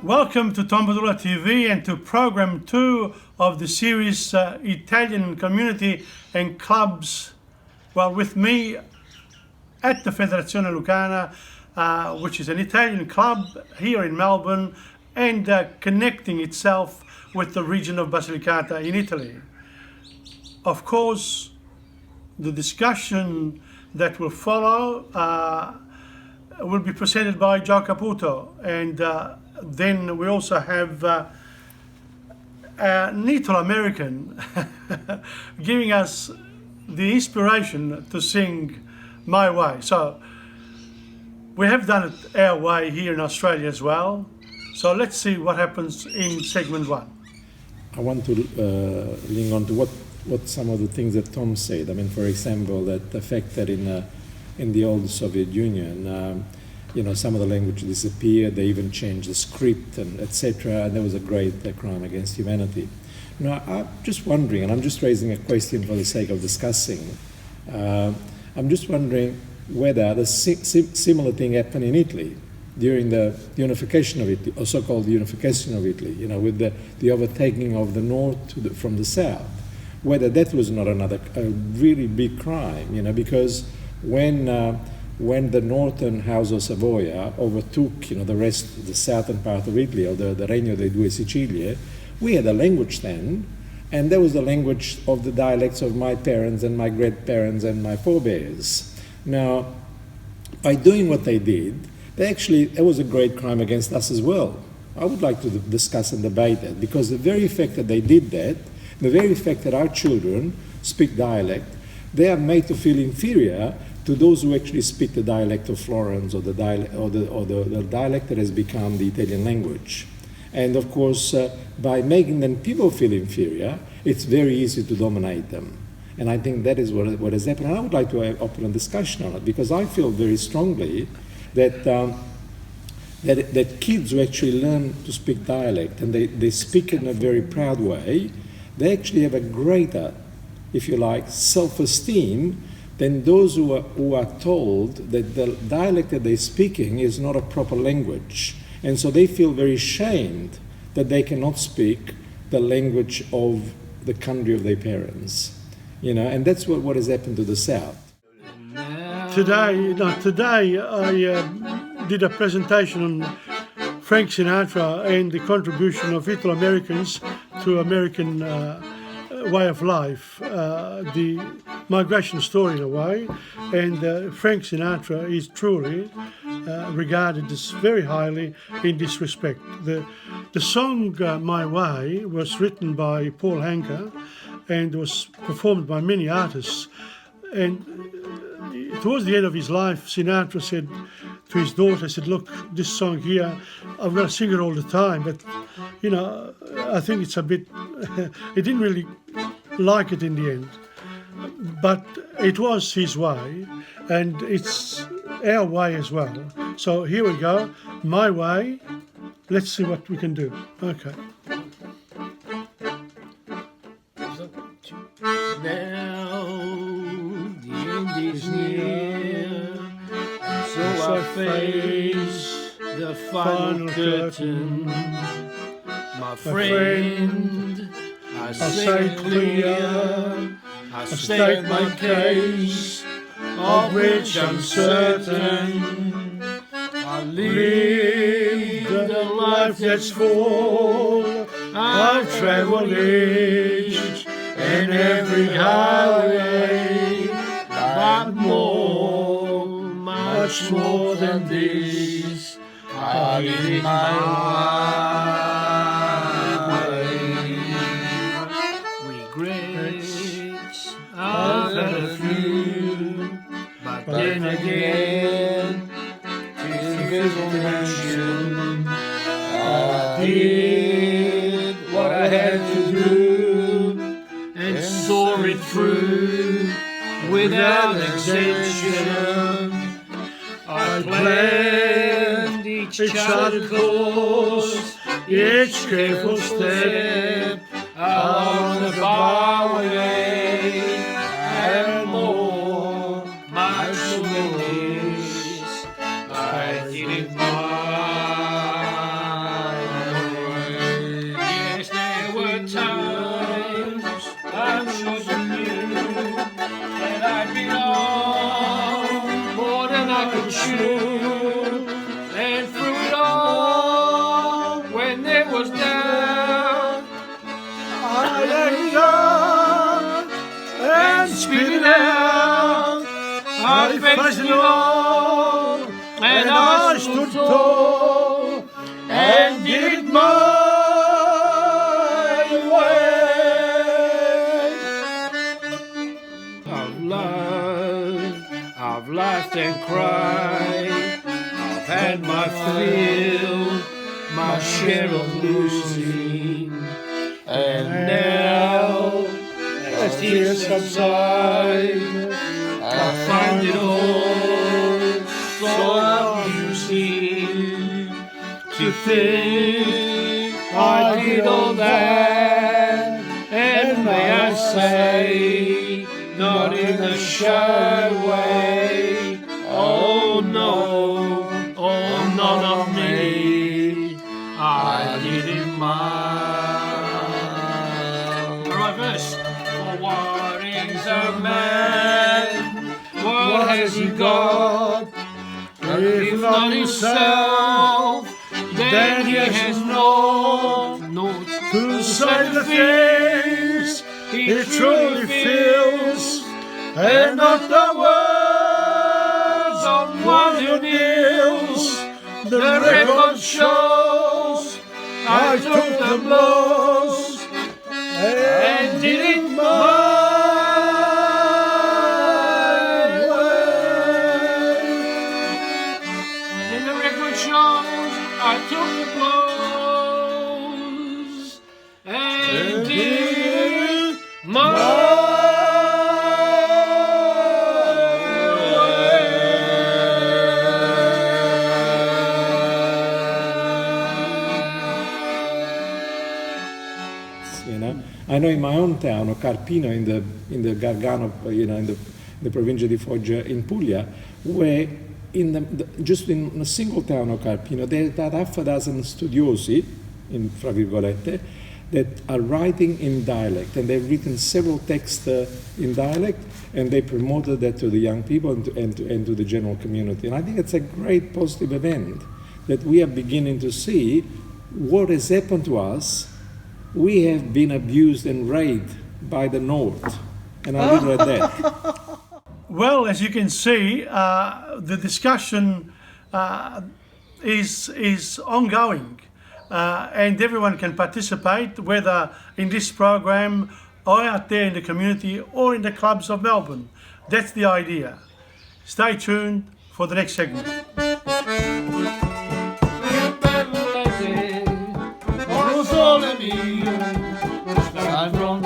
Welcome to TomPadulaTV and to program 2 of the series Italian Community and Clubs. Well, with me at the Federazione Lucana, which is an Italian club here in Melbourne and connecting itself with the region of Basilicata in Italy. Of course, the discussion that will follow will be presented by Joe Caputo, and then we also have an Italo-American giving us the inspiration to sing My Way. So we have done it our way here in Australia as well. So let's see what happens in segment 1. I want to link on to what some of the things that Tom said. I mean, for example, that the fact that in the old Soviet Union, some of the language disappeared, they even changed the script and etc. And there was a great crime against humanity. Now, I'm just wondering, and I'm just raising a question for the sake of discussing, I'm just wondering whether the similar thing happened in Italy during the unification of Italy, or so-called unification of Italy, with the overtaking of the north from the south, whether that was not a really big crime, because when the northern House of Savoy overtook, the southern part of Italy, or the Regno dei Due Sicilie, we had a language then, and that was the language of the dialects of my parents and my grandparents and my forebears. Now, by doing what they did, it was a great crime against us as well. I would like to discuss and debate that, because the very fact that they did that, the very fact that our children speak dialect, they are made to feel inferior to those who actually speak the dialect of Florence, or the dialect that has become the Italian language. And of course, by making them people feel inferior, it's very easy to dominate them. And I think that is what has happened. And I would like to open a discussion on it, because I feel very strongly that that kids who actually learn to speak dialect, and they speak in a very proud way, they actually have a greater, if you like, self-esteem than those who are told that the dialect that they're speaking is not a proper language. And so they feel very ashamed that they cannot speak the language of the country of their parents. And that's what has happened to the South. Today I did a presentation on Frank Sinatra and the contribution of Italo-Americans to American way of life, the migration story in a way, and Frank Sinatra is truly regarded as very highly in this respect. The song My Way was written by Paul Anka and was performed by many artists, and towards the end of his life, Sinatra said to his daughter, look, this song here, I'm going to sing it all the time, but I think it's a bit, he didn't really like it in the end. But it was his way, and it's our way as well. So here we go, My Way. Let's see what we can do. Okay. Now the end is near, so I face the final curtain. My friend, I say clear, I state my case, of which I'm certain. I live the life that's full. I've traveled each and every highway, but more, much more than this, I live my way. Regrets, I've had a few, but then again, tis mention, I did what I had to do, and saw it through without exemption. I planned each charted course each careful step along the byway, and more, much than this, I didn't mind. Yes, there were times I'm sure you knew that I'd been on more than I could chew, and through it all, when there was doubt, I let go and spit it out. I faced it all, and I stood tall and did it my way. I've laughed and cried, I've had my fill, my share of losing, and now, as tears subside, I find it all so amusing to think I did all that, and may I say, not in a shy way. Oh no, oh none of me, I didn't mind. Alright, verse. For what is a man? What has he got? If not himself, then he has naught To say the things he truly feels, and not the words of one who kneels. The record shows I took the blows and did it my way. And the record shows I took the blows and did my You know, I know in my own town of Carpino, in the Gargano, you know, in the Provincia di Foggia in Puglia, where just in a single town of Carpino, there are half a dozen studiosi, in fra virgolette, that are writing in dialect, and they've written several texts in dialect, and they promoted that to the young people and to the general community. And I think it's a great positive event that we are beginning to see what has happened to us. We have been abused and raped by the North, and I'll leave it at that. Well, as you can see, the discussion is ongoing, and everyone can participate, whether in this program or out there in the community or in the clubs of Melbourne. That's the idea. Stay tuned for the next segment. I'm from